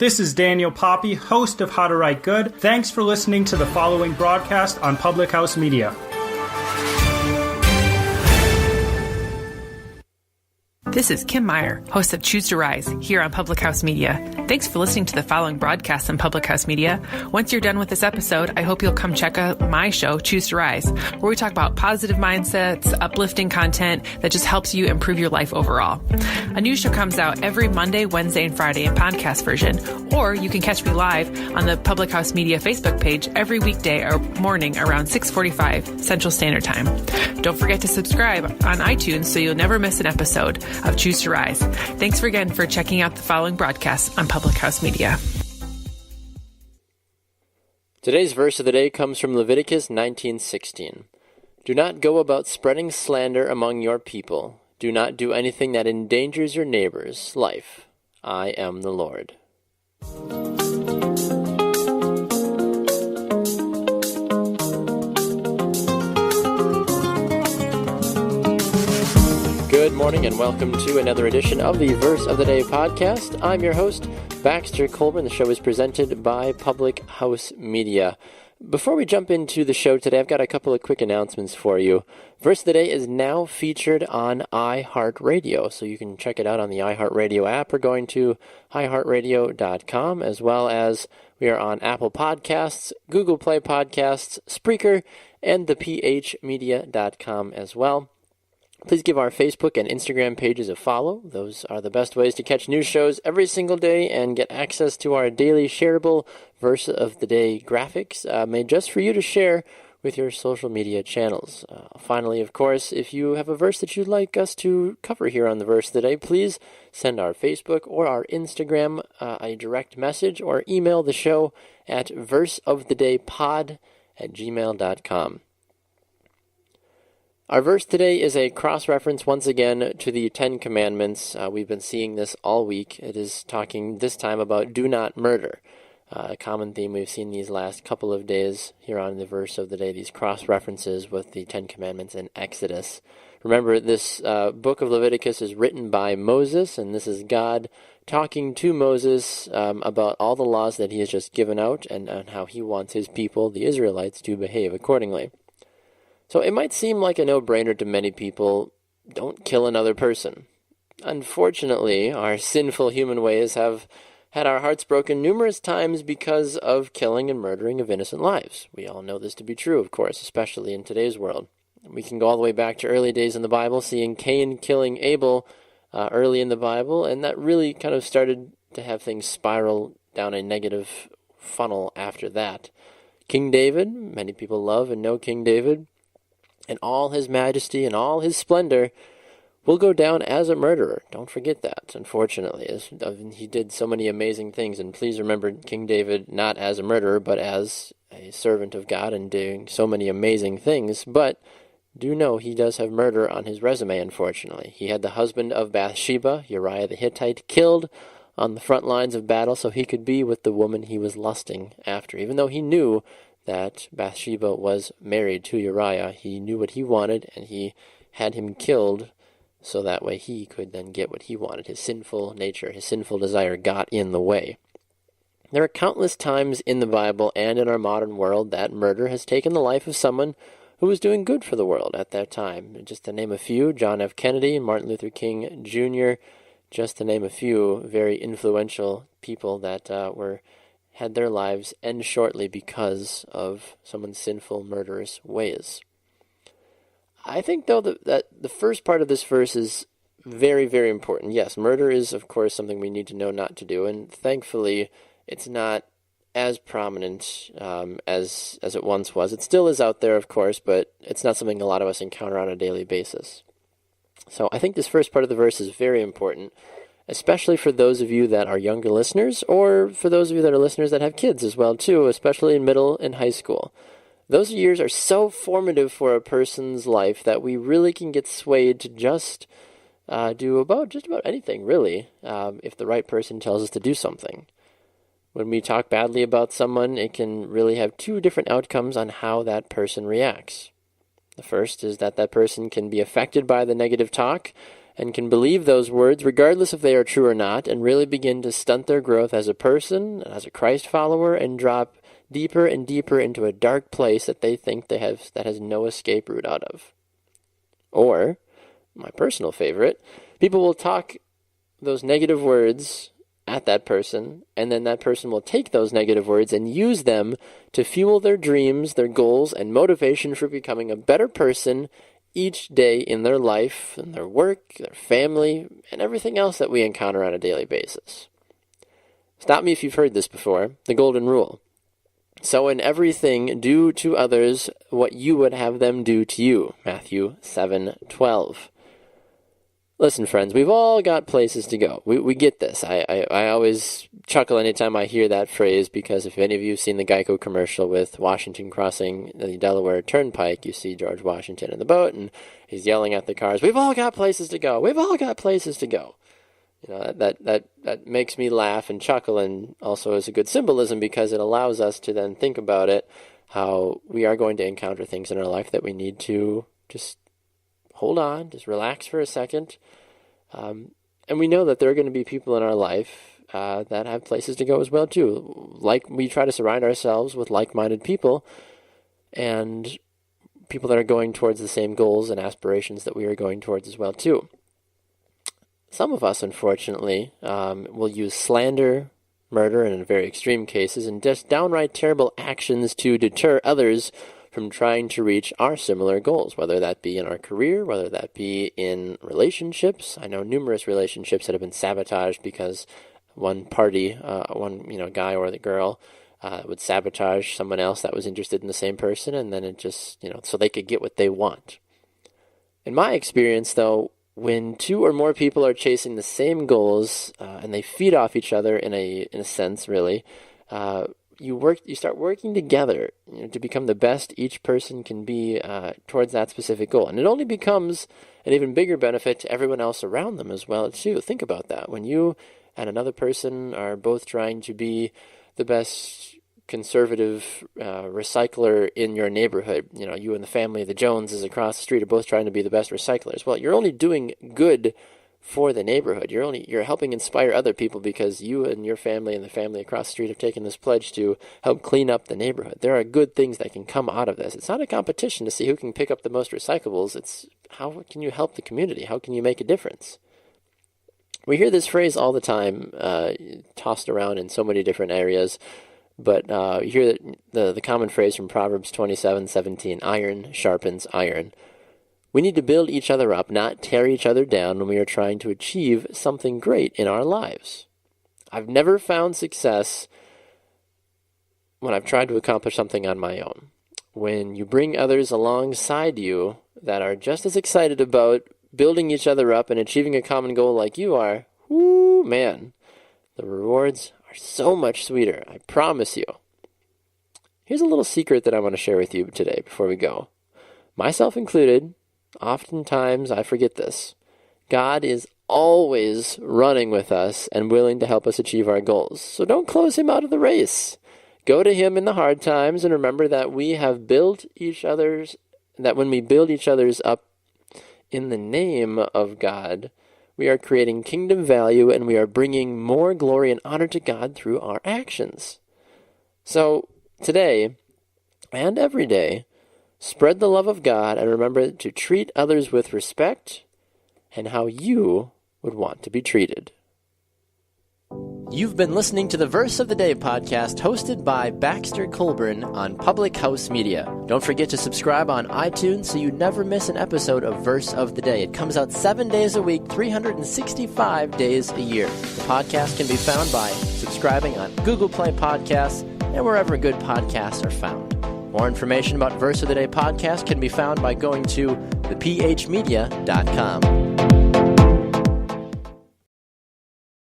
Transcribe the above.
This is Daniel Poppy, host of How to Write Good. Thanks for listening to the following broadcast on Public House Media. This is Kim Meyer, host of Choose to Rise, here on Public House Media. Thanks for listening to the following broadcast on Public House Media. Once you're done with this episode, I hope you'll come check out my show, Choose to Rise, where we talk about positive mindsets, uplifting content that just helps you improve your life overall. A new show comes out every Monday, Wednesday, and Friday in podcast version, or you can catch me live on the Public House Media Facebook page every weekday or morning around 6:45 Central Standard Time. Don't forget to subscribe on iTunes so you'll never miss an episode of Choose to Rise. Thanks again for checking out the following broadcasts on Public House Media. Today's verse of the day comes from Leviticus 19:16. Do not go about spreading slander among your people. Do not do anything that endangers your neighbor's life. I am the Lord. Good morning and welcome to another edition of the Verse of the Day podcast. I'm your host, Baxter Colburn. The show is presented by Public House Media. Before we jump into the show today, I've got a couple of quick announcements for you. Verse of the Day is now featured on iHeartRadio, so you can check it out on the iHeartRadio app or going to iHeartRadio.com, as well as we are on Apple Podcasts, Google Play Podcasts, Spreaker, and thephmedia.com as well. Please give our Facebook and Instagram pages a follow. Those are the best ways to catch new shows every single day and get access to our daily shareable Verse of the Day graphics made just for you to share with your social media channels. Finally, of course, if you have a verse that you'd like us to cover here on the Verse of the Day, please send our Facebook or our Instagram a direct message or email the show at verseofthedaypod@gmail.com. Our verse today is a cross-reference once again to the Ten Commandments. We've been seeing this all week. It is talking this time about do not murder. A common theme we've seen these last couple of days here on the verse of the day, these cross-references with the Ten Commandments in Exodus. Remember, this book of Leviticus is written by Moses, and this is God talking to Moses about all the laws that he has just given out and how he wants his people, the Israelites, to behave accordingly. So it might seem like a no-brainer to many people, don't kill another person. Unfortunately, our sinful human ways have had our hearts broken numerous times because of killing and murdering of innocent lives. We all know this to be true, of course, especially in today's world. We can go all the way back to early days in the Bible, seeing Cain killing Abel early in the Bible, and that really kind of started to have things spiral down a negative funnel after that. King David, many people love and know King David, and all his majesty and all his splendor will go down as a murderer. Don't forget that, unfortunately. He did so many amazing things, and please remember King David not as a murderer, but as a servant of God and doing so many amazing things. But do know he does have murder on his resume, unfortunately. He had the husband of Bathsheba, Uriah the Hittite, killed on the front lines of battle so he could be with the woman he was lusting after, even though he knew that Bathsheba was married to Uriah. He knew what he wanted, and he had him killed so that way he could then get what he wanted. His sinful nature, his sinful desire got in the way. There are countless times in the Bible and in our modern world that murder has taken the life of someone who was doing good for the world at that time. Just to name a few, John F. Kennedy, Martin Luther King Jr., just to name a few very influential people that had their lives end shortly because of someone's sinful, murderous ways. I think, though, that the first part of this verse is very, very important. Yes, murder is, of course, something we need to know not to do, and thankfully, it's not as prominent as it once was. It still is out there, of course, but it's not something a lot of us encounter on a daily basis. So I think this first part of the verse is very important, especially for those of you that are younger listeners, or for those of you that are listeners that have kids as well, too, especially in middle and high school. Those years are so formative for a person's life that we really can get swayed to just do just about anything, really, if the right person tells us to do something. When we talk badly about someone, it can really have two different outcomes on how that person reacts. The first is that person can be affected by the negative talk and can believe those words regardless if they are true or not, and really begin to stunt their growth as a person, as a Christ follower, and drop deeper and deeper into a dark place that they think that has no escape route out of. Or, my personal favorite, people will talk those negative words at that person, and then that person will take those negative words and use them to fuel their dreams, their goals, and motivation for becoming a better person each day in their life, in their work, their family, and everything else that we encounter on a daily basis. Stop me if you've heard this before, the golden rule. So in everything, do to others what you would have them do to you. Matthew 7:12. Listen, friends, we've all got places to go. We get this. I always chuckle anytime I hear that phrase, because if any of you have seen the Geico commercial with Washington crossing the Delaware Turnpike, you see George Washington in the boat, and he's yelling at the cars, "We've all got places to go. We've all got places to go." You know, that makes me laugh and chuckle, and also is a good symbolism, because it allows us to then think about it, how we are going to encounter things in our life that we need to just hold on, just relax for a second. And we know that there are going to be people in our life that have places to go as well, too. Like, we try to surround ourselves with like-minded people, and people that are going towards the same goals and aspirations that we are going towards as well, too. Some of us, unfortunately, will use slander, murder, and in very extreme cases, and just downright terrible actions to deter others from trying to reach our similar goals, whether that be in our career, whether that be in relationships. I know numerous relationships that have been sabotaged because one party, one guy or the girl, would sabotage someone else that was interested in the same person, and then it just, so they could get what they want. In my experience, though, when two or more people are chasing the same goals, and they feed off each other in a sense, really, you start working together to become the best each person can be towards that specific goal. And it only becomes an even bigger benefit to everyone else around them as well, too. Think about that. When you and another person are both trying to be the best conservative recycler in your neighborhood, you and the family, the Joneses across the street, are both trying to be the best recyclers. Well, you're only doing good for the neighborhood. You're helping inspire other people, because you and your family and the family across the street have taken this pledge to help clean up the neighborhood. There are good things that can come out of this. It's not a competition to see who can pick up the most recyclables. It's how can you help the community? How can you make a difference? We hear this phrase all the time, tossed around in so many different areas, but you hear the common phrase from Proverbs 27:17, iron sharpens iron. We need to build each other up, not tear each other down when we are trying to achieve something great in our lives. I've never found success when I've tried to accomplish something on my own. When you bring others alongside you that are just as excited about building each other up and achieving a common goal like you are, whoo, man, the rewards are so much sweeter, I promise you. Here's a little secret that I want to share with you today before we go. Myself included, oftentimes I forget this. God is always running with us and willing to help us achieve our goals. So don't close him out of the race. Go to him in the hard times, and remember that when we build each other's up in the name of God, we are creating kingdom value, and we are bringing more glory and honor to God through our actions. So today and every day, spread the love of God, and remember to treat others with respect and how you would want to be treated. You've been listening to the Verse of the Day podcast, hosted by Baxter Colburn on Public House Media. Don't forget to subscribe on iTunes so you never miss an episode of Verse of the Day. It comes out 7 days a week, 365 days a year. The podcast can be found by subscribing on Google Play Podcasts and wherever good podcasts are found. More information about Verse of the Day podcast can be found by going to thephmedia.com.